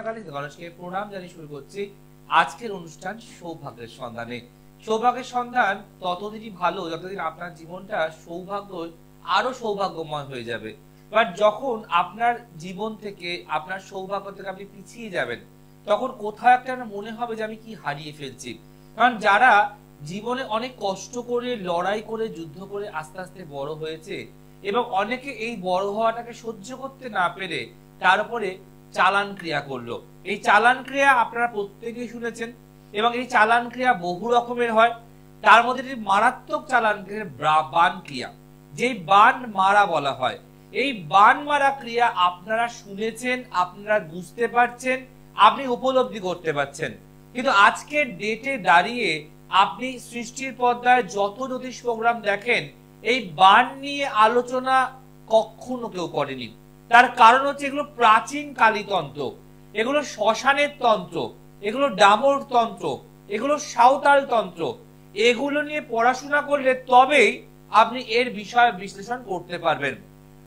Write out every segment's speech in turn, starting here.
গণেশকে প্রণাম জানিয়ে শুরু করছি আজকের অনুষ্ঠান সৌভাগ্যের সন্ধানে। সৌভাগ্যের সন্ধান ততদিনই ভালো যতদিন আপনার জীবনটা সৌভাগ্য আরো সৌভাগ্যময় হয়ে যাবে। বাট যখন আপনার জীবন থেকে আপনার সৌভাগ্য থেকে আপনি পিছিয়ে যাবেন, তখন কোথাও একটা মনে হবে যে আমি কি হারিয়ে ফেলছি। কারণ যারা জীবনে অনেক কষ্ট করে লড়াই করে যুদ্ধ করে আস্তে আস্তে বড় হয়েছে এবং অনেকে এই বড় হওয়াটাকে সহ্য করতে না পেরে তার উপরে চালান ক্রিয়া করলো। এই চালান ক্রিয়া আপনারা প্রত্যেকেই শুনেছেন এবং এই চালান ক্রিয়া বহু রকমের হয়। তার মধ্যে মারাত্মক চালান ক্রিয়া বান ক্রিয়া, যে বান মারা বলা হয়। এই বান মারা ক্রিয়া আপনারা শুনেছেন, আপনারা বুঝতে পারছেন, আপনি উপলব্ধি করতে পারছেন। কিন্তু আজকের ডেটে দাঁড়িয়ে আপনি সৃষ্টির পর্দায় যত জ্যোতিষ প্রোগ্রাম দেখেন, এই বান নিয়ে আলোচনা কখনো কেউ করেনি। তার কারণ হচ্ছে এগুলো প্রাচীন কালীতন্ত্র, এগুলো শ্মশানের তন্ত্র, এগুলো ডামর তন্ত্র, এগুলো সাঁওতাল তন্ত্র। এগুলো নিয়ে পড়াশোনা করলে তবেই আপনি এর বিষয় বিশ্লেষণ করতে পারবেন।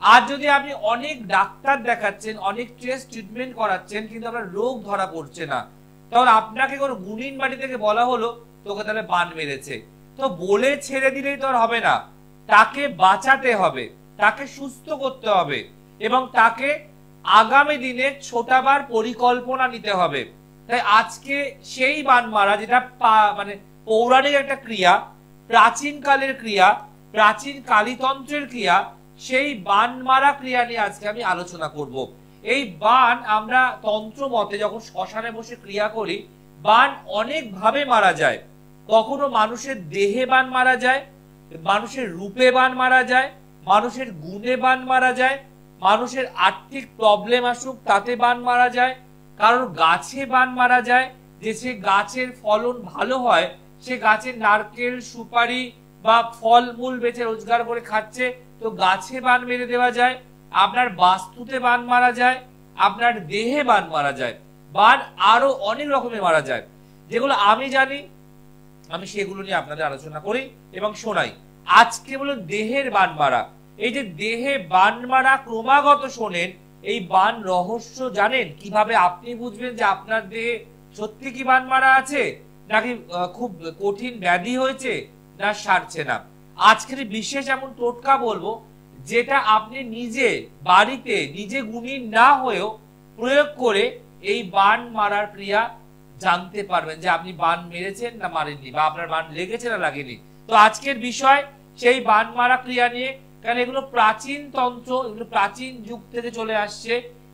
আর যদি আপনি অনেক ডাক্তার দেখাচ্ছেন, অনেক টেস্ট ট্রিটমেন্ট করাচ্ছেন, কিন্তু আপনার রোগ ধরা পড়ছে না, তখন আপনাকে কোনো গুণিন বাড়ি থেকে বলা হলো তোকে তাহলে বান মেরেছে, তো বলে ছেড়ে দিলেই তো আর হবে না। তাকে বাঁচাতে হবে, তাকে সুস্থ করতে হবে এবং তাকে আগামী দিনে ছোটাবার পরিকল্পনা নিতে হবে। তাই আজকে সেই বান মারা, যেটা মানে পৌরাণিক একটা ক্রিয়া, প্রাচীন কালের ক্রিয়া, প্রাচীন কালীতন্ত্রের ক্রিয়া, সেই বান মারা ক্রিয়া নিয়ে আজকে আমি আলোচনা করব। এই বান আমরা তন্ত্র মতে যখন শ্মশানে বসে ক্রিয়া করি, বান অনেক ভাবে মারা যায়। কখনো মানুষের দেহে বান মারা যায়, মানুষের রূপে বান মারা যায়, মানুষের গুণে বান মারা যায়, মানুষের আর্থিক প্রবলেম আসুক তাতে বান মারা যায়, কারোর গাছে বান মারা যায়, যে সে গাছের ফলন ভালো হয়, সে গাছের নারকেল সুপারি বা ফলমূল বেচে রোজগার করে খাচ্ছে, তো গাছে বান মেরে দেওয়া যায়। আপনার বাস্তুতে বান মারা যায়, আপনার দেহে বান মারা যায়। বান আরো অনেক রকমের মারা যায়, যেগুলো আমি জানি, আমি সেগুলো নিয়ে আপনাদের আলোচনা করি এবং শোনাই। আজকে বলো দেহের বান মারা। এই যে দেহে বান মারা ক্রমাগত শোনেন, এই বান রহস্য জানেন? কিভাবে আপনি বুঝবেন যে আপনার দেহে সত্যি কি বান মারা আছে, নাকি খুব কঠিন ব্যাধি হয়েছে, না সারছে না। আজকের বিশেষ এমন টোটকা বলবো, যেটা আপনি নিজে বাড়িতে নিজে গুণী না হয়েও প্রয়োগ করে এই বান মারার ক্রিয়া জানতে পারবেন যে আপনি বান মেরেছেন না মারেননি, বা আপনার বান লেগেছে না লাগেনি। তো আজকের বিষয় সেই বান মারা ক্রিয়া নিয়ে, কারণ এগুলো প্রাচীন তন্ত্র, এগুলো প্রাচীন যুগ থেকে চলে আসছে।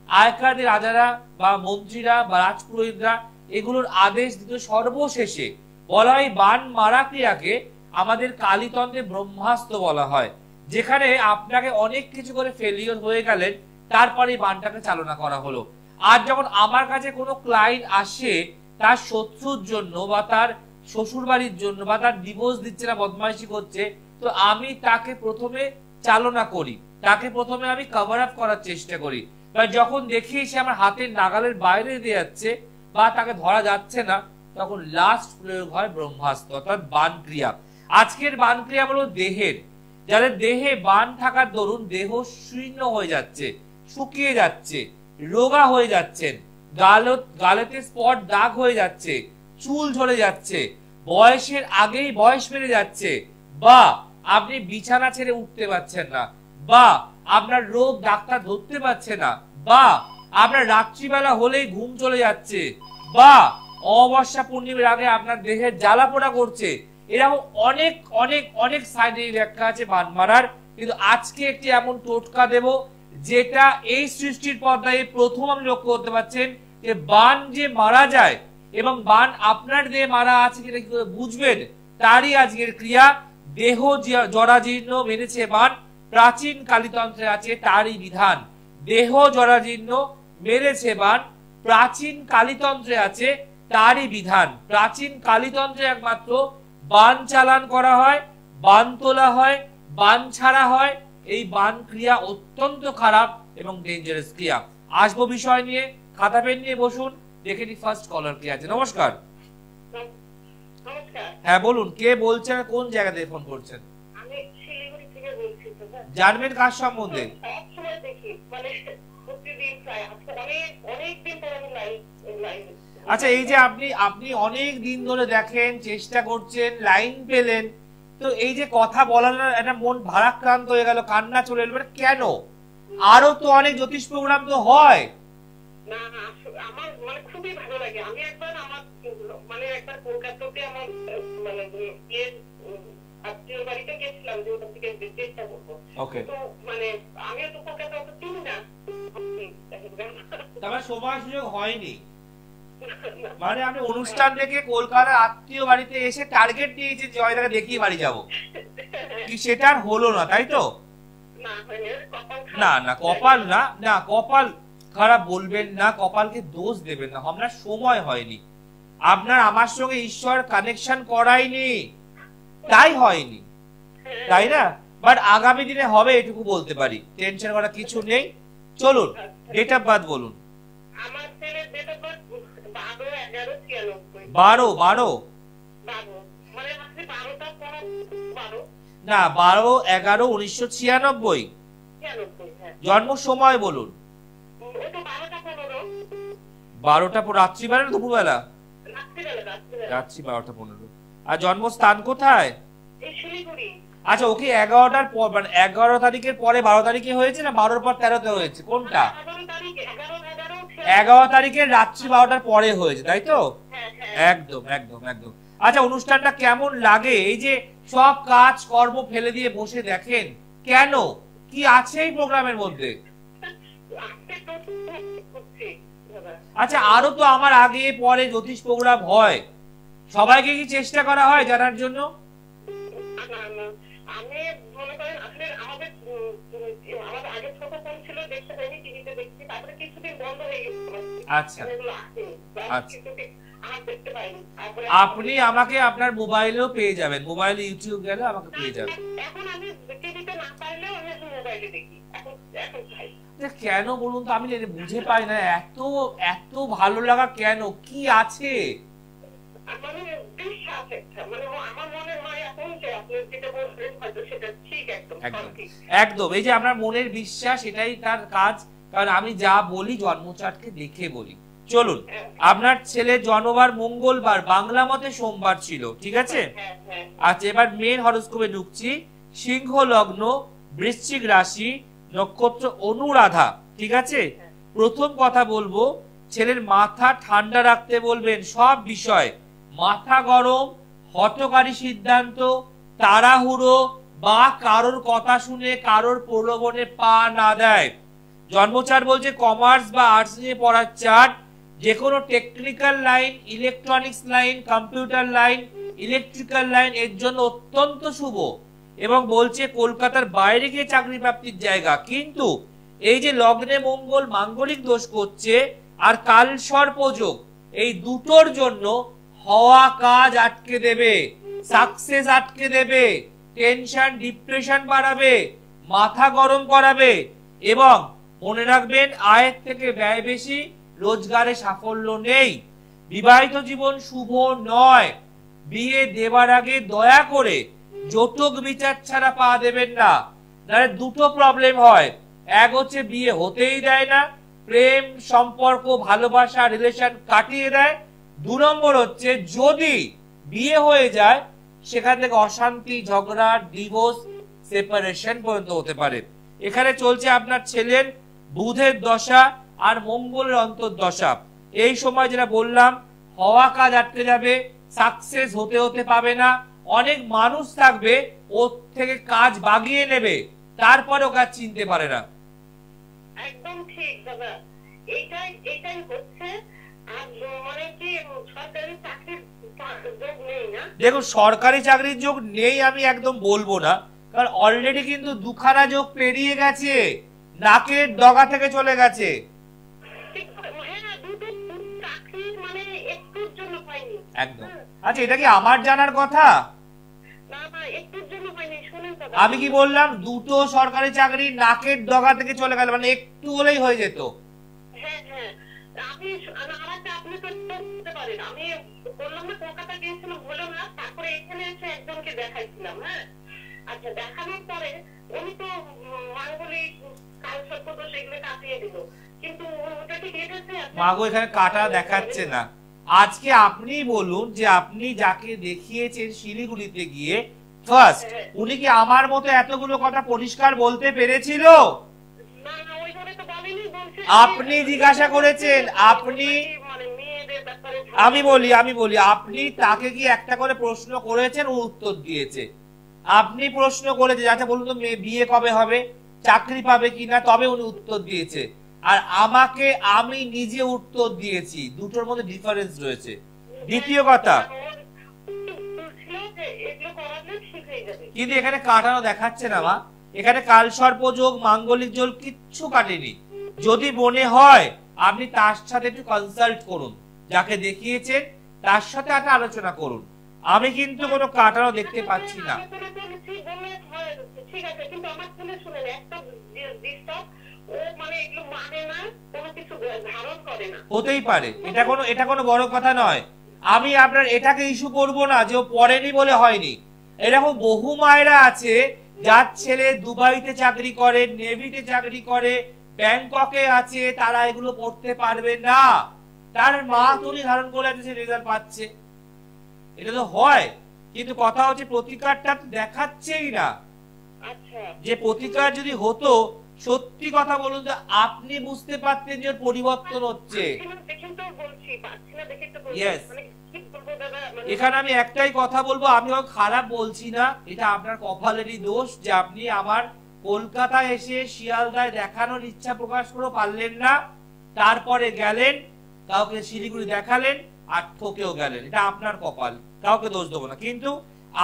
আগেকার রাজারা বা মন্ত্রীরা বা রাজপুরোহিতরা এগুলোর আদেশ দিত সর্বশেষে। বলা হয় বান মারা ক্রিয়াকে আমাদের কালীতন্ত্রে ব্রহ্মাস্ত্র বলা হয়, যেখানে আপনাকে অনেক কিছু করে ফেলিওর হয়ে গেলেন, তারপরে বানটাকে চালনা করা হলো। আর যখন আমার কাছে কোনো ক্লায়েন্ট আসে তার শত্রুর জন্য বা তার শ্বশুর বাড়ির জন্য বা তার ডিভোর্স দিচ্ছে না, বদমাইশি করছে, তো আমি তাকে প্রথমে চালনা করি, তাকে প্রথমে আমি কভার আপ করার চেষ্টা করি। যখন দেখি সে আমার হাতের নাগালের বাইরে দিয়ে যাচ্ছে বা তাকে ধরা যাচ্ছে না, তখন লাস্ট প্রয়োগ হয় ব্রহ্মাস্ত্র, অর্থাৎ বান ক্রিয়া। আজকের বান ক্রিয়া হলো দেহের, যাদের দেহে বান থাকার দরুন দেহ শীর্ণ হয়ে যাচ্ছে, শুকিয়ে যাচ্ছে, রোগা হয়ে যাচ্ছেন, গালেতে স্পট দাগ হয়ে যাচ্ছে, চুল ঝরে যাচ্ছে, বয়সের আগেই বয়স বেড়ে যাচ্ছে, বা আপনি বিছানা ছেড়ে উঠতে পারছেন না, বা আপনার রোগ ডাক্তার ধরতে পারছে না, বা আপনার রাত্রিবেলা হলেই ঘুম চলে যাচ্ছে, বা অমাবস্যা পূর্ণিমার আগে আপনার দেহের জ্বালা পোড়া করছে, এরকম অনেক অনেক অনেক সাইডের ব্যাখ্যা আছে বান মারার। কিন্তু আজকে একটি এমন টোটকা দেব, যেটা এই সৃষ্টির পর্দায় প্রথম আপনি লক্ষ্য করতে পারছেন যে বান যে মারা যায় এবং বান আপনার দেহে মারা আছে কিনা কি করে বুঝবেন, তারই আজকের ক্রিয়া। দেহ জরাজীর্ণ মেরেছে বান, প্রাচীন কালীতন্ত্রে আছে তারই বিধান। দেহ জরাজীর্ণ মেরেছে বান, প্রাচীন কালীতন্ত্রে আছে তারই বিধান। প্রাচীন কালীতন্ত্রে একমাত্র বান চালান করা হয়, বান তোলা হয়, বান ছাড়া হয়। এই বান ক্রিয়া অত্যন্ত খারাপ এবং ডেঞ্জারাস ক্রিয়া। আসবো বিষয় নিয়ে, খাতা পেন নিয়ে বসুন, দেখে নি ফার্স্ট কলার কে আছে। নমস্কার। হ্যাঁ বলুন, কে বলছেন, কোন জায়গা থেকে ফোন করছেন? আমি শিলিগুড়ি থেকে বলছি। জানবেন কার সম্বন্ধে? সবসময় দেখি, মানে প্রতিদিন আচ্ছা, এই যে আপনি অনেক দিন ধরে দেখেন, চেষ্টা করছেন, লাইন পেলেন, তো এই যে কথা বলার একটা মন ভারাক্রান্ত হয়ে গেল, কান্না চলে এলো, কেন? আরো তো অনেক জ্যোতিষ প্রোগ্রাম তো হয়। না না, আমার মানে খুবই ভালো লাগে। আমি একবার আমার মানে একবার কলকাতাতে আমার মানে আত্মীয় বাড়িতে গেছিলাম, যে ওটা থেকে চেষ্টা করবো। তো মানে আমিও তো কলকাতা অত চিনি না, তবে সময় সুযোগ হয়নি। মানে আমি অনুষ্ঠান থেকে কলকাতার আত্মীয় বাড়িতে এসে টার্গেট নিয়েছি জয়দাকে দেখিয়ে বাড়ি যাবো, কি সেটা আর হলো না, তাই তো? না না, কপাল না, না কপাল খারাপ বলবেন না, কপালকে দোষ দেবেন না, আপনার সময় হয়নি, আপনার আমার সঙ্গে ঈশ্বর কানেকশন করায়নি, তাই হয়নি, তাই না? বাট আগামী দিনে হবে, এটুকু বলতে পারি, টেনশন করার কিছু নেই। চলুন, ডেট অফ বার্থ বলুন। আমার ছেলের ডেট অফ বার্থ 12/11/96। 12 মানে আপনি 12টা 12 না, 12/11/1996। জন্ম সময় বলুন। ওটা 12টা 15। 12টা রাত্রিবেলা না দুপুরবেলা? রাত্রি 12টা 15। আর জন্মস্থান কোথায়? শিলিগুড়ি। আচ্ছা, ওকে 11টার পর, মানে 11 তারিখের পরে 12 তারিখে হয়েছে না 12-র পর 13তে হয়েছে, কোনটা? 11 তারিখের রাত্রি 12টার পরে হয়েছে, তাই তো? একদম একদম একদম। আচ্ছা, অনুষ্ঠানটা কেমন লাগে? এই যে সব কাজ কর্ম ফেলে দিয়ে বসে দেখেন, কেন? কি আছে এই প্রোগ্রামের মধ্যে? আচ্ছা, আরো তো আমার আগে পরে জ্যোতিষ প্রোগ্রাম হয়, সবাইকে কি চেষ্টা করা হয় জানার জন্য? আমি মনে করেন আসলে আমাদের আগে ছোট ফোন ছিল, দেখতে পাইনি, টিভিতে দেখছি, তারপরে কিছুদিন বন্ধ হয়ে গেছিল। আচ্ছা আপনি আমাকে আপনার মোবাইলেও পেয়ে যাবেন, মোবাইলে ইউটিউব গেলে আমাকে পেয়ে যাবেন। এখন আমি টিভিতে না পারলেও আমি মোবাইলে দেখি, এখন চাই। কেন বলুন তো, আমি বুঝে পাই না, এত এত ভালো লাগা কেন, কি আছে? মানে বিশ্বাস একটা, মানে আমার মনে হয় এখন যে আপনি যেটা বলছেন হয়তো সেটা ঠিক, একদম একদম। এই যে আপনার মনের বিশ্বাস, এটাই তার কাজ, কারণ আমি যা বলি জন্মচার্টকে দেখে বলি। চলুন, আপনার ছেলে জন্মবার মঙ্গলবার, বাংলা মতে সোমবার ছিল, ঠিক আছে? আচ্ছা, এবার মেন হরোস্কোপে ঢুকছি। সিংহ লগ্ন, বৃশ্চিক রাশি, নক্ষত্র অনুরাধা, ঠিক আছে? প্রথম কথা বলবো, ছেলের মাথা ঠান্ডা রাখতে বলবেন সব বিষয়, মাথা গরম, হঠকারী সিদ্ধান্ত, তাড়াহুড়ো বা কারোর কথা শুনে কারোর প্রলোভনে পা না দেয়। জন্মচার বলছে কমার্স বা আর্টস নিয়ে পড়ার চার্ট, যে কোনো technical line, electronics line, computer line, electrical line এর জন্য অত্যন্ত শুভ, এবং বলছে কলকাতার বাইরে গিয়ে চাকরি প্রাপ্তির জায়গা। কিন্তু এই যে লগ্নে মঙ্গল মাঙ্গলিক দোষ করছে আর কাল সর্পযোগ, এই দুটোর জন্য হওয়া কাজ আটকে দেবে, সাকসেস আটকে দেবে, টেনশন ডিপ্রেশন বাড়াবে, মাথা গরম করাবে, এবং মনে রাখবেন আয়ের থেকে ব্যয় বেশি, রোজগারে সাফল্য নেই, বিবাহিত জীবন শুভ নয়। বিয়ে দেবার আগে দয়া করে জটক বিচার ছাড়া পা দেবেন না, নাহলে দুটো প্রবলেম হয়। এক হচ্ছে বিয়ে হতেই দেয় না, প্রেম সম্পর্ক ভালোবাসা রিলেশন কাটিয়ে দেয়। 2 নম্বর হচ্ছে যদি বিয়ে হয়ে যায় সেখান থেকে অশান্তি, ঝগড়া, ডিভোর্স, সেপারেশন পর্যন্ত হতে পারে। এখানে চলছে আপনার ছেলের বুধের দশা আর মঙ্গলের অন্তর্দশা। এই সময় যেটা বললাম, হওয়া কাজ আটকে যাবে, সাকসেস হতে পাবে না, অনেক মানুষ থাকবে ওর থেকে কাজ বাগিয়ে নেবে, তারপরে ও কাজ চিনতে পারে না। একদম ঠিক দাদা, এইটাই হচ্ছে। আর মানে কি সরকারি চাকরির যোগ নেই না? দেখুন, সরকারি চাকরির যোগ নেই আমি একদম বলবো না, কারণ অলরেডি কিন্তু দুখানা যোগ পেরিয়ে গেছে, নাকের ডগা থেকে চলে গেছে। একদম। আচ্ছা, এটা কি আমার জানার কথা? আমি কি বললাম দুটো সরকারি চাকরি নাকের ডগা থেকে চলে গেল, মানে একটু হলেই হয়ে যেত। আমি বললাম না কলকাতা গিয়েছিলাম, বলো না, তারপরে এখানে এসে একজনকে দেখাইছিলাম। হ্যাঁ, আচ্ছা, দেখানোর পরে উনি তো মাঙ্গলিক কালসর্পদোষ এগুলো কাটিয়ে দিল। কিন্তু ওটা কি কেটেছে? মাগো এখানে কাটা দেখাচ্ছে না। আজকে আপনি বলুন যে আপনি যাকে দেখিয়েছেন শিলিগুড়িতে গিয়ে ফার্স্ট, উনি কি আমার মতো এতগুলো কথা পরিষ্কার বলতে পেরেছিল? না না, ওইভাবে তো বলেনি, বলছে আপনি জিজ্ঞাসা করেছেন, আপনি মানে মেয়েদের ব্যাপারে আমি বলি আপনি তাকে কি একটা করে প্রশ্ন করেছেন, ও উত্তর দিয়েছে। আপনি প্রশ্ন করেছেন আচ্ছা বলুন তো বিয়ে কবে হবে, চাকরি পাবে কিনা, তবে উনি উত্তর দিয়েছে। আর আমাকে আমি নিজে উত্তর দিয়েছি, দুটোর মধ্যে ডিফারেন্স রয়েছে। দ্বিতীয় কথা, কিন্তু এখানে কাটানো দেখাচ্ছে না মা, এখানে কালসর্প যোগ মাঙ্গলিক যোগ কিচ্ছু কাটেনি। যদি মনে হয় আপনি তার সাথে একটু কনসাল্ট করুন, যাকে দেখিয়েছেন তার সাথে একটা আলোচনা করুন। আমি কিন্তু কোনো কাটানো দেখতে পাচ্ছি না। হতেই পারে, এটা কোনো বড় কথা নয়। আমি আপনার এটাকে ইস্যু করব না যে ও পড়েনি বলে হয়নি। এরকম বহু মায়েরা আছে যার ছেলে দুবাইতে চাকরি করে, নেভিতে চাকরি করে, ব্যাংককে আছে, তারা এগুলো পড়তে পারবে না। তার মা তুলি ধারণ করে আছে, সে রেজাল্ট পাচ্ছে। এটা তো হয়, কিন্তু কথা হচ্ছে প্রতিকারটা দেখাচ্ছেই না। যে প্রতিকার যদি হতো, সত্যি কথা বলুন তো আপনি বুঝতে পারতেন যে পরিবর্তন হচ্ছে। এখানে আমি একটাই কথা বলবো, আমি খারাপ বলছি না, এটা আপনার কপালেরই দোষ যে আপনি আমার কলকাতায় এসে শিয়ালদায় দেখানোর ইচ্ছা প্রকাশ করে পারলেন না, তারপরে গেলেন কাউকে শিলিগুড়ি দেখালেন আর ঠকেও গেলেন। এটা আপনার কপাল, কাউকে দোষ দেবো না। কিন্তু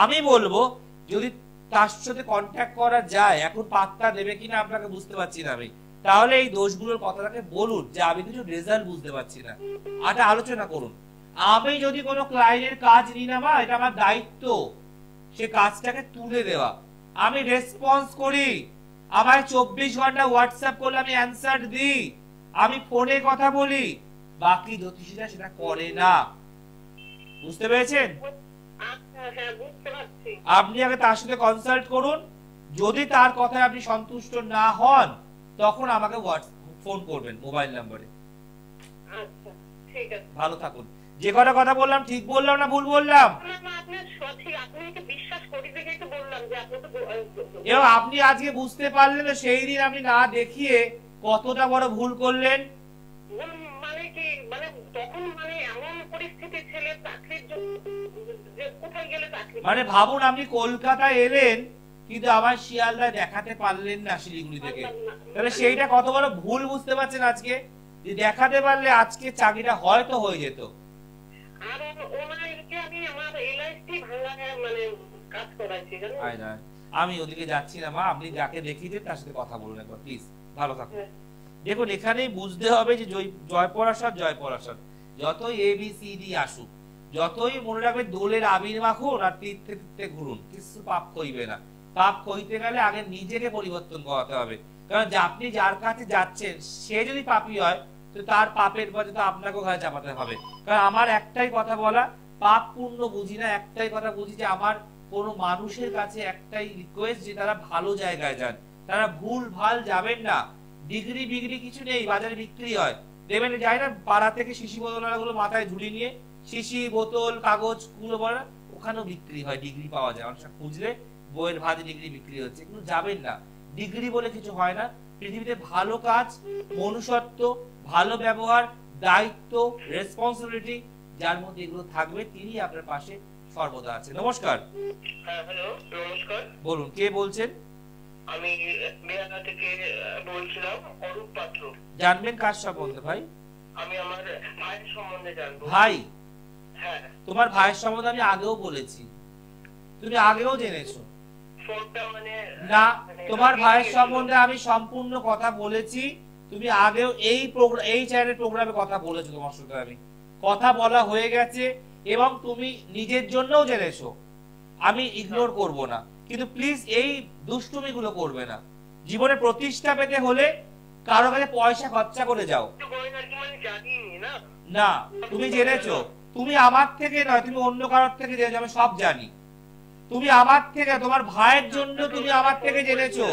আমি বলবো যদি তার সাথে কন্ট্যাক্ট করা যায়, এখন পাত্তা দেবে কিনা আপনাকে বুঝতে পারছি না আমি, তাহলে এই দোষগুলোর কথাটাকে বলুন যে আমি কিছু রেজাল্ট বুঝতে পারছি না, একটা আলোচনা করুন। আমি যদি কোনো ক্লায়েন্টের কাজ নিই না মা, এটা আমার দায়িত্ব সে কাজটাকে তুলে দেওয়া। আমি রেসপন্স করি, আমায় 24 ঘন্টা হোয়াটসঅ্যাপ করলে আমি অ্যানসার দিই, আমি ফোনে কথা বলি। বাকি জ্যোতিষীরা সেটা করে না, বুঝতে পেরেছেন? আপনি আগে তার সাথে কনসাল্ট করুন, যদি তার কথায় আপনি সন্তুষ্ট না হন তখন আমাকে ফোন করবেন মোবাইল নম্বরে। আচ্ছা ঠিক আছে, ভালো থাকুন। যে কটা কথা বললাম ঠিক বললাম না ভুল বললাম? আপনি আজকে বুঝতে পারলেন সেই দিন আপনি না দেখিয়ে কতটা বড় ভুল করলেন। মানে কি, মানে তখন মানে এমন পরিস্থিতি ছেলে চাকরির জন্য যে কোথায় গেলে চাকরি, মানে ভাবুন আপনি কলকাতায় এলেন কিন্তু আমার শিয়ালদায় দেখাতে পারলেন না শিলিগুড়ি থেকে, তাহলে সেইটা কত বড় ভুল বুঝতে পারছেন আজকে? যে দেখাতে পারলে আজকে চাকরিটা হয়তো হয়ে যেত। আর ওনাকে আমি আমার এলআইসি ভাঙায় মানে কাজ করাইছি জানেন। আমি ওদিকে যাচ্ছি না মা, আপনি যাকে দেখিয়েছেন তার সাথে কথা বলুন একবার প্লিজ। ভালো থাকুন। দেখুন এখানেই বুঝতে হবে যে জয় পরাশর জয় পরাশর, যতই ABCD আসুক, যতই মনে রাখবে দোলের আবির মাখুন আর তীর্থে তীর্থে ঘুরুন, কিছু পাপ কইবে না। পাপ কইতে গেলে আগে নিজেকে পরিবর্তন করাতে হবে, কারণ আপনি যার কাছে যাচ্ছেন সে যদি পাপী হয় তো তার পাপের পরে তো আপনাকে ঘরে চাপাতে হবে। কারণ আমার একটাই কথা বলা, পাপ পুণ্য বুঝি না, একটাই কথা বুঝি যে আমার কোন মানুষের কাছে একটাই রিকোয়েস্ট যে তারা ভালো জায়গায় যান, তারা ভুল ভাল যাবেন না। ডিগ্রি বিগ্রি কিছু নেই, বাজারে বিক্রি হয়, দেবেন যায় না পাড়া থেকে শিশি বোতলগুলো মাথায় ঝুলি নিয়ে, শিশি বোতল কাগজ গুলো বড় ওখানেও বিক্রি হয়, ডিগ্রি পাওয়া যায়। অনেক খুঁজলে বইয়ের ভাজে ডিগ্রি বিক্রি হচ্ছে, কিন্তু যাবেন না, ডিগ্রি বলে কিছু হয় না। পৃথিবীতে ভালো কাজ, মনুষ্যত্ব, ভালো ব্যবহার, দায়িত্ব, রেসপন্সিবিলিটি, যার মধ্যে এগুলো থাকবে তিনি আপনার পাশে সর্বদা আছে। নমস্কার। হ্যাঁ হ্যালো, নমস্কার। বলুন কে বলছেন? আমি বেহালা থেকে বলছিলাম, অরূপ পাত্র। জানবেন কার সম্বন্ধে ভাই? আমি আমার ভাইয়ের সম্বন্ধে জানবো। ভাই? হ্যাঁ। তোমার ভাইয়ের সম্বন্ধে আমি আগেও বলেছি, তুমি আগেও জেনেছো না? তোমার ভাইয়ের সম্বন্ধে আমি সম্পূর্ণ কথা বলেছি, তুমি আগেও এই চ্যানেলের প্রোগ্রামে কথা বলেছো, তোমার সাথে আমি কথা বলা হয়ে গেছে এবং তুমি নিজের জন্যও জেনেছো, আমি ইগনোর করব না। কিন্তু প্লিজ এই দুষ্টুমিগুলো করবে না। জীবনে প্রতিষ্ঠা পেতে হলে কারো কাছে পয়সা খরচা করে যাও না। তুমি জেনেছো, তুমি আমার থেকে নয়, তুমি অন্য কারোর থেকে জেনেছো, আমি সব জানি। তুমি আমার থেকে, তোমার ভাইয়ের জন্য তুমি আমার থেকে জেনেছো।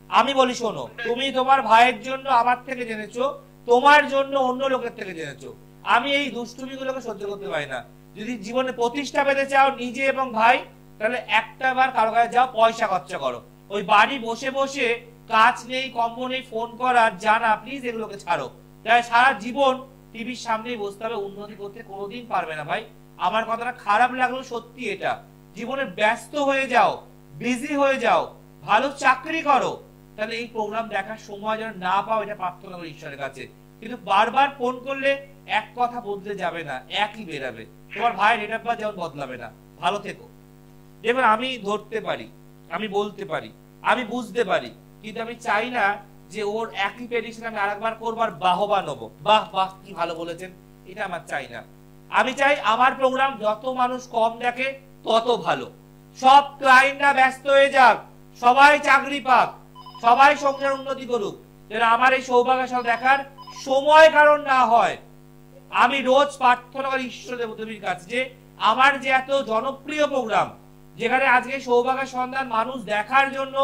আমি বলি শোনো, তুমি তোমার ভাইয়ের জন্য আমার থেকে জেনেছো, তোমার জন্য অন্য লোকের থেকে জেনেছো। আমি এই দুষ্টুমিগুলোকে সহ্য করতে পারি না। যদি জীবনে প্রতিষ্ঠা পেতে চাও নিজে এবং ভাই, তাহলে একটা বার কারো কাছে যাও, পয়সা খরচা করো। ওই বাড়ি বসে বসে কাজ নেই, কম্বল নেই, ফোন করার জানা, প্লিজ এগুলোকে ছাড়ো। তাই সারা জীবন টিভির সামনেই বসতে হবে, উন্নতি করতে কোনোদিন পারবে না ভাই। আমার কথাটা খারাপ লাগলো, সত্যি এটা। জীবনে ব্যস্ত হয়ে যাও, বিজি হয়ে যাও, ভালো চাকরি করো, তাহলে এই প্রোগ্রাম দেখার সময় যেন না পাও, এটা প্রার্থনা করি ঈশ্বরের কাছে। কিন্তু বারবার ফোন করলে এক কথা বদলে যাবে না, একই বেরাবে। তোমার ভাইয়ের ডেট অফ বার্থ যেমন বদলাবে না। ভালো থেকো। দেখুন, আমি ধরতে পারি, আমি বলতে পারি, আমি বুঝতে পারি, কিন্তু আমি চাই না যে ওর একই প্রেডিকশন আমি আরেকবার করবো আর বাহবা নেবো, বাহ বাহ কি ভালো বলেছেন, এটা আমার চাই না। আমি চাই আমার প্রোগ্রাম যত মানুষ কম দেখে তত ভালো। সব ক্লায়েন্টরা ব্যস্ত হয়ে যাক, সবাই চাকরি পাক, সবাই সংসার উন্নতি করুক, যেন আমার এই সৌভাগ্যের সাথে দেখার সময় কারণ না হয়। আমি রোজ প্রার্থনা করি ঈশ্বর দেবদেবীর কাছে যে আমার যে এত জনপ্রিয় প্রোগ্রাম, যেখানে আজকে সৌভাগ্যের সন্ধান মানুষ দেখার জন্য,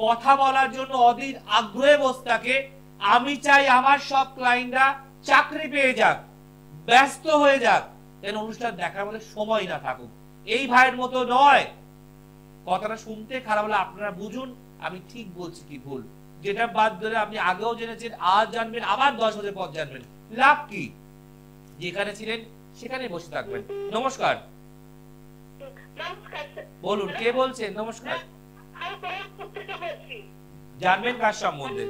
কথা বলার জন্য অধীর আগ্রহে বসে থাকে, আমি চাই আমার সব ক্লায়েন্টরা চাকরি পেয়ে যাক, ব্যস্ত হয়ে যাক, যেন অনুষ্ঠান দেখার মধ্যে সময় না থাকুক। এই ভাইয়ের মতো নয়। কথাটা শুনতে খারাপ হলে আপনারা বুঝুন আমি ঠিক বলছি কি ভুল। যেটা বাদ ধরে আপনি আগেও জেনেছেন, আজ জানবেন, আবার 10 বছর পর জানবেন, লাভ কি? যেখানে ছিলেন সেখানে বসে থাকবেন। নমস্কার। বলুন কে বলছেন? নমস্কার। জানবেন কার সম্বন্ধে?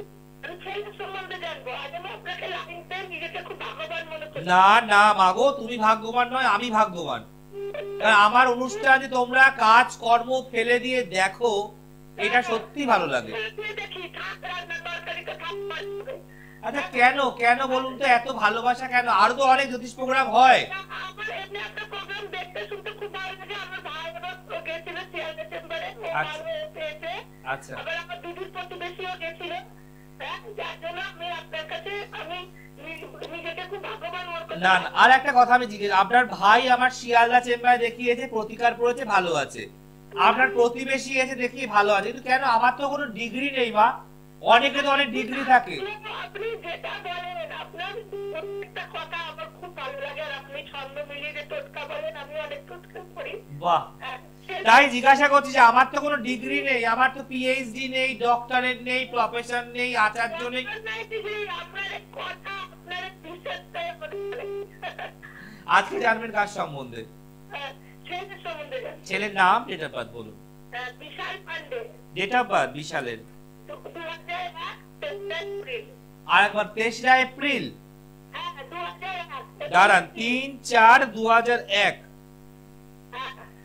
না না মাগো, তুমি ভাগ্যবান নয়, আমি ভাগ্যবান। আমার অনুষ্ঠানে তোমরা কাজ কর্ম ফেলে দিয়ে দেখো, এটা সত্যি ভালো লাগে। আচ্ছা কেন কেন বলুন তো, এত ভালোবাসা কেন? আরো তো অনেক জ্যোতিষ প্রোগ্রাম হয়। আচ্ছা না না, আর একটা কথা আমি জিজ্ঞেস, আপনার ভাই আমার শিয়ালদা চেম্বারে দেখিয়েছে, প্রতিকার করেছে, ভালো আছে। আপনার প্রতিবেশী এসে দেখিয়ে ভালো আছে, কিন্তু কেন? আমার তো কোনো ডিগ্রি নেই মা, অনেকে তো অনেক ডিগ্রি থাকে। আপনি যেটা বলেন, আপনার প্রত্যেকটা কথা আমার খুব ভালো লাগে, আর আপনি ছন্দ মিলিয়ে যে টোটকা বলেন, আমি অনেক টোটকা করি। বাহ, তাই জিজ্ঞাসা করছি যে আমার তো কোনো ডিগ্রি নেই, আমার তো পিএইচডি নেই, ডক্টরেট নেই, প্রফেসর নেই, আচার্য নেই। আজকে জানবেন কার সম্বন্ধে? ছেলের নাম, ডেট অফ বার্থ বলুন। Vishal Pandey. Date of birth বিশালের? 2001 আর একবার 23 এপ্রিল। দাঁড়ান, 3/4/2001।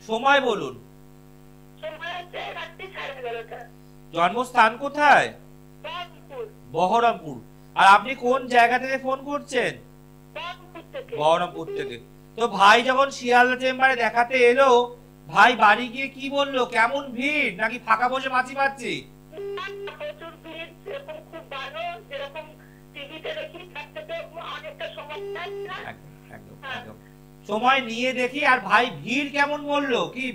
সময় বলুন। জন্মস্থান কোথায়? বহরমপুর। আর আপনি কোন জায়গা থেকে ফোন করছেন? বহরমপুর থেকে। তো ভাই যখন শিয়ালদা চেম্বারে দেখাতে এলো, ভাই বাড়ি গিয়ে কি বললো? কেমন ভিড়, নাকি ফাঁকা বসে মাছি পাচ্ছি? সময় নিয়ে দেখি। আর ভাই ভিড় কেমন বললো? কি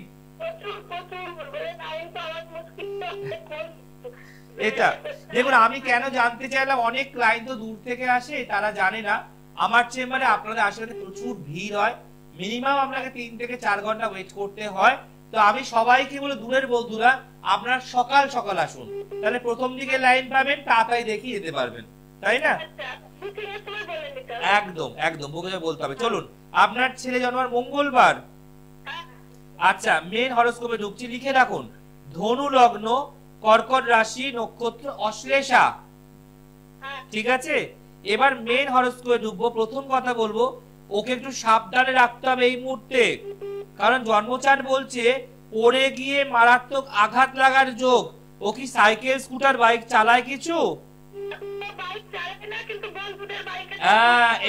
এটা দেখুন, আমি কেন জানতে চাইলাম, অনেক ক্লায়েন্ট তো দূর থেকে আসে, তারা জানে না আমার চেম্বারে আপনাদের আসলে প্রচুর ভিড় হয়। মিনিমাম আপনাকে 3 থেকে 4 ঘন্টা ওয়েট করতে হয়। তো আমি সবাইকে বলে, দূরের বন্ধুরা আপনারা সকাল সকাল আসুন, তাহলে প্রথম দিকে লাইন পাবেন, তাড়াতাড়ি দেখিয়ে যেতে পারবেন, তাই না? একদম একদম বুকে বলতে হবে। চলুন, আপনার ছেলে জন্মার মঙ্গলবার। আচ্ছা, মেন হরোস্কোপে ঢুকছি, লিখে রাখুন ধনু লগ্ন, কর্কট রাশি, নক্ষত্র অশ্লেষা। ঠিক আছে, এবার মেন হরোস্কোপে ঢুকবো। প্রথম কথা বলবো, ওকে একটু সাবধানে রাখতে হবে এই মুহূর্তে, কারণ জন্মচার্ট বলছে পড়ে গিয়ে মারাত্মক আঘাত লাগার যোগ। ও কি সাইকেল, স্কুটার, বাইক চালায় কিছু?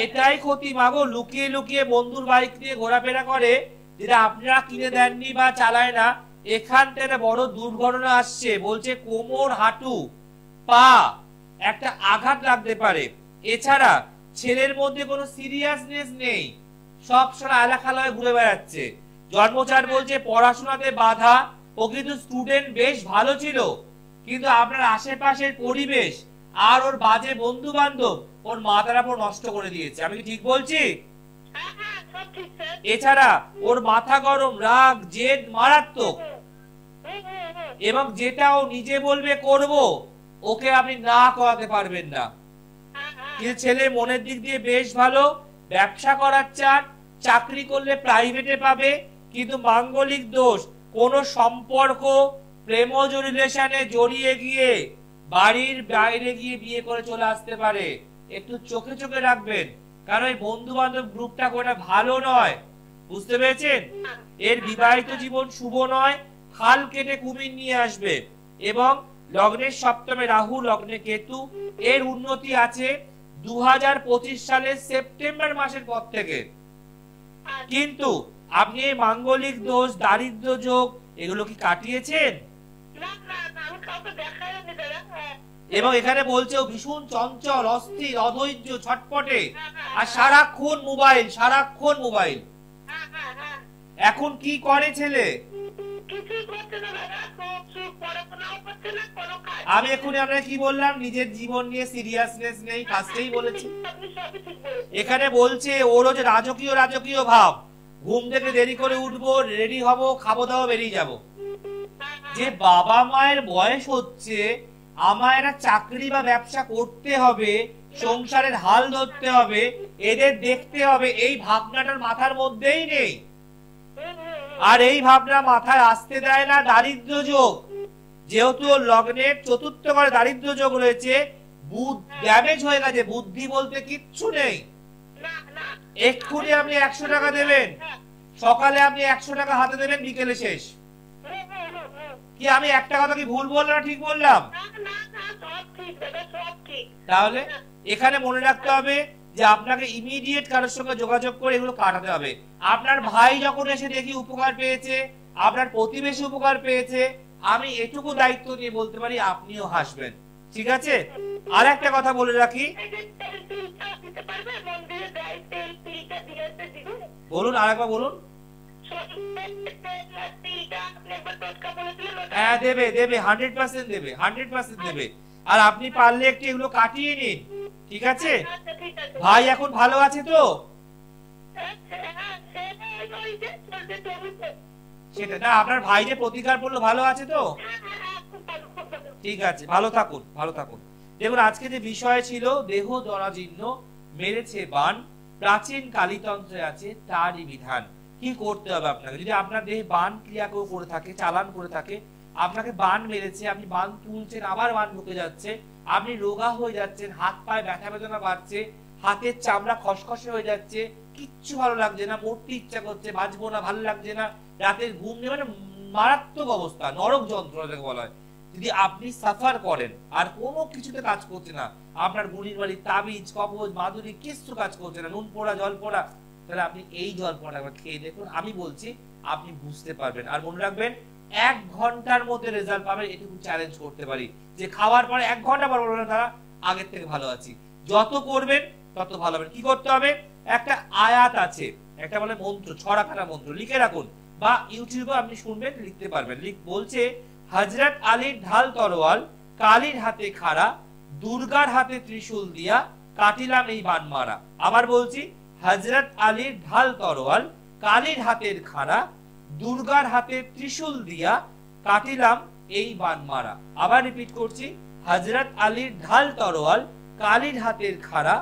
এটাই ক্ষতি মাগো, লুকিয়ে লুকিয়ে বন্ধুর বাইক নিয়ে ঘোরাফেরা করে, যেটা আপনারা কিনে দেননি বা চালায় না। এখান থেকে বড় দুর্ঘটনা আসছে, বলছে কোমর, হাঁটু, পা একটা আঘাত লাগতে পারে। এছাড়া ছেলের মধ্যে কোনো সিরিয়াসনেস নেই, সব সময় আলাখালায় ঘুরে বেড়াচ্ছে। জন্মচার বলছে পড়াশোনাতে বাধা। ও কিন্তু স্টুডেন্ট বেশ ভালো ছিল, কিন্তু আপনার আশেপাশের পরিবেশ আর ওর বাজে বন্ধু বান্ধব ওর মাথাটা পুরো নষ্ট করে দিয়েছে। আমি কি ঠিক বলছি? হ্যাঁ হ্যাঁ সব ঠিক স্যার। এছাড়া ওর মাথা গরম, রাগ, জেদ মারাত্মক, এবং যেটা ও নিজে বলবে করব, ওকে আপনি না করাতে পারবেন না। কিন্তু ছেলে মনের দিক দিয়ে বেশ ভালো, ব্যবসা করার চান, চাকরি করলে প্রাইভেটে পাবে, কিন্তু মাঙ্গলিক দোষ, কোন সম্পর্ক প্রেমজ রিলেশনে জড়িয়ে গিয়ে বাড়ির বাইরে গিয়ে বিয়ে করে চলে আসতে পারে। একটু চোখে চোখে রাখবেন, কারণ এই বন্ধু বান্ধব গ্রুপটা কোনটা ভালো নয়, বুঝতে পেরেছেন? এর বিবাহিত জীবন শুভ নয়, খাল কেটে কুমির নিয়ে আসবে। এবং লগ্নের সপ্তমে রাহু, লগ্নে কেতু, এর উন্নতি আছে 2025 সালের সেপ্টেম্বর মাসের পর থেকে। কিন্তু আপনি এই মাঙ্গলিক দোষ, দারিদ্র যোগ, এগুলো কি কাটিয়েছেন? এবং এখানে বলছে ও ভীষণ চঞ্চল, অস্থির, অধৈর্য, ছটপটে, আর সারাক্ষণ মোবাইল, সারাক্ষণ মোবাইল। এখন কি করে ছেলে? আমি এক্ষুনি আপনাকে কি বললাম? নিজের জীবন নিয়ে সিরিয়াসনেস নেই, ফার্স্টেই বলেছি। এখানে বলছে ওর হচ্ছে রাজকীয় রাজকীয় ভাব, ঘুম থেকে দেরি করে উঠবো, রেডি হব, খাবো দাবো, বেরিয়ে যাব। যে বাবা মায়ের বয়স হচ্ছে, আমার একটা চাকরি বা ব্যবসা করতে হবে, সংসারের হাল ধরতে হবে, এদের দেখতে হবে, এই ভাবনাটার মাথার মধ্যেই নেই। আর এই ভাবনা মাথায় আসতে দেয় না দারিদ্র যোগ। যেহেতু লগ্নের চতুর্থ ঘরে দারিদ্র যোগ রয়েছে, ড্যামেজ হয়ে গেছে, বুদ্ধি বলতে কিচ্ছু নেই। এক্ষুনি আপনি 100 টাকা দেবেন, সকালে আপনি 100 টাকা হাতে দেবেন, বিকেলে শেষ। কি আমি একটা কথা কি ভুল বললাম না ঠিক বললাম? তাহলে এখানে মনে রাখতে হবে যে আপনাকে ইমিডিয়েট কারোর সঙ্গে যোগাযোগ করে এগুলো কাটাতে হবে। আপনার ভাই যখন এসে দেখি উপকার পেয়েছে, আপনার প্রতিবেশী উপকার পেয়েছে, আমি এটুকু দায়িত্ব নিয়ে বলতে পারি আপনিও হাসবেন। ঠিক আছে? আর একটা কথা বলে রাখি, বলুন, আরেকবার বলুন। হ্যাঁ দেবে, দেবে, 100% দেবে, 100% দেবে। আর আপনি পারলে একটু এগুলো কাটিয়ে নিন, ঠিক আছে? ভাই এখন ভালো আছে তো? সেটা না, আপনার ভাই যে প্রতিকার করলো ভালো আছে তো? ঠিক আছে, ভালো থাকুন, ভালো থাকুন। দেখুন আজকে যে বিষয় ছিল, দেহ জরাজীর্ণ, মেরেছে বান, প্রাচীন কালীতন্ত্রে আছে তারই বিধান। কি করতে হবে আপনাকে? যদি আপনার দেহে বান ক্রিয়া করে থাকে, চালান করে থাকে, আপনাকে বান মেরেছে, আপনি বান তুলছেন, আবার বান ঢুকে যাচ্ছে, আপনি রোগা হয়ে যাচ্ছেন, হাত পায়ে ব্যথা বেদনা বাড়ছে, হাতের চামড়া খসখসে হয়ে যাচ্ছে, কিচ্ছু ভালো লাগছে না, মরতে ইচ্ছা করছে, বাঁচবো না, ভালো লাগছে না, রাতের ঘুম নেই, মানে মারাত্মক অবস্থা, নরক যন্ত্রণা বলা হয়। যদি আপনি সাফার করেন আর কোনো কিছুতে কাজ করছে না, আপনার গুণির বাড়ি, তাবিজ, কবজ, মাদুরি কিছু কাজ করছে না, নুন পোড়া, জল পোড়া, তাহলে আপনি এই জল পোড়া একবার খেয়ে দেখুন, আমি বলছি আপনি বুঝতে পারবেন। আর মনে রাখবেন 1 ঘন্টার মধ্যে রেজাল্ট পাবেন, এটুকু চ্যালেঞ্জ করতে পারি যে খাওয়ার পরে 1 ঘন্টা পর বলবেন তারা আগের থেকে ভালো আছি। যত করবেন তত ভালো হবে। কি করতে হবে? একটা আয়াত আছে, একটা বলে মন্ত্র, ছড়াখানা মন্ত্র, লিখে রাখুন, বা ইউটিউবে আপনি শুনবেন, লিখতে পারবেন। বলছে হযরত আলীর ঢাল তরোয়াল, কালীর হাতে খাড়া, দুর্গার হাতে ত্রিশূল দিয়া, কাটিলাম এই বান মারা। আবার বলছি, হযরত আলীর ঢাল তরোয়াল, কালীর হাতের খাড়া, দুর্গার হাতে ত্রিশূল দিয়া, কাটিলাম এই বান মারা। আবার রিপিট করছি, হযরত আলীর ঢাল তরোয়াল, কালীর হাতের খাড়া,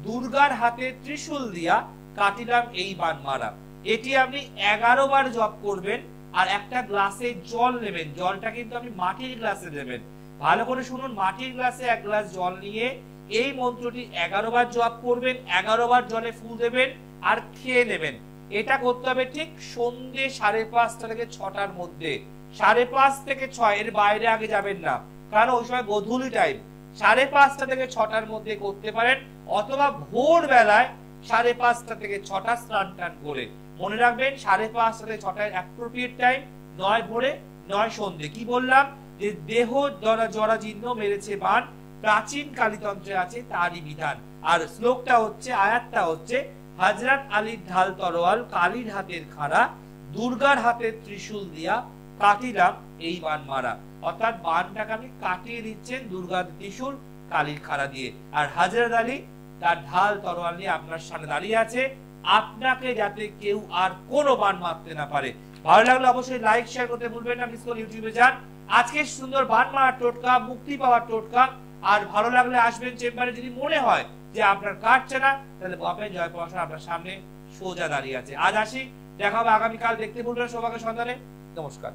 দুর্গার হাতে ত্রিশূল দিয়া, কাটিলাম এই বান মারা। এটি আপনি 11 বার জপ করবেন। আর একটা গ্লাসে জল নেবেন, জলটা কিন্তু আপনি মাটির গ্লাসে নেবেন। ভালো করে শুনুন, মাটির গ্লাসে 1 গ্লাস জল নিয়ে এই মন্ত্রটি 11 বার জপ করবেন, 11 বার জলে ফু দেবেন আর খেয়ে নেবেন। এটা করতে হবে ঠিক সন্ধ্যে 5:30 থেকে 6টার মধ্যে। 5:30 থেকে 6, এর বাইরে আগে যাবেন না, কারণ ওই সময় গোধূলি টাইম। 5:30 থেকে 6টার মধ্যে করতে পারেন, অথবা ভোর বেলায় 5:30 থেকে 6টা স্নান টান করে। মনে রাখবেন 5:30 থেকে 6টার অ্যাপ্রোপ্রিয়েট টাইম, 9 ভোরে 9 সন্ধ্যে। কি বললাম? যে দেহ জরাজীর্ণ, মেরেছে বান, প্রাচীন কালীতন্ত্রে আছে তারই বিধান। আর শ্লোকটা হচ্ছে, আয়াতটা হচ্ছে, হযরত আলীর ঢাল তরোয়াল, কালীর হাতের খাড়া, দুর্গার হাতের ত্রিশূল দিয়া, কাটিলাম এই বান মারা। অর্থাৎ বানটাকে আপনি কাটিয়ে দিচ্ছেন দুর্গার ত্রিশূল, কালীর খাড়া দিয়ে। আর হযরত আলী তার ঢাল তরোয়াল নিয়ে আপনার সামনে দাঁড়িয়ে আছে, আপনাকে যাতে কেউ আর কোনো বান মারতে না পারে। ভালো লাগলে অবশ্যই লাইক শেয়ার করতে ভুলবেন না, মিস করে ইউটিউবে যান। আজকে সুন্দর বান মারার টোটকা, মুক্তি পাওয়ার টোটকা। আর ভালো লাগলে আসবেন চেম্বারে। যদি মনে হয় যে আপনার কাটছে না, তাহলে বাপের জয় পড়াশোনা আপনার সামনে সোজা দাঁড়িয়ে আছে। আজ আসি, দেখা হবে আগামীকাল। দেখতে ভুলবেন সৌভাগ্যের সন্ধানে। নমস্কার।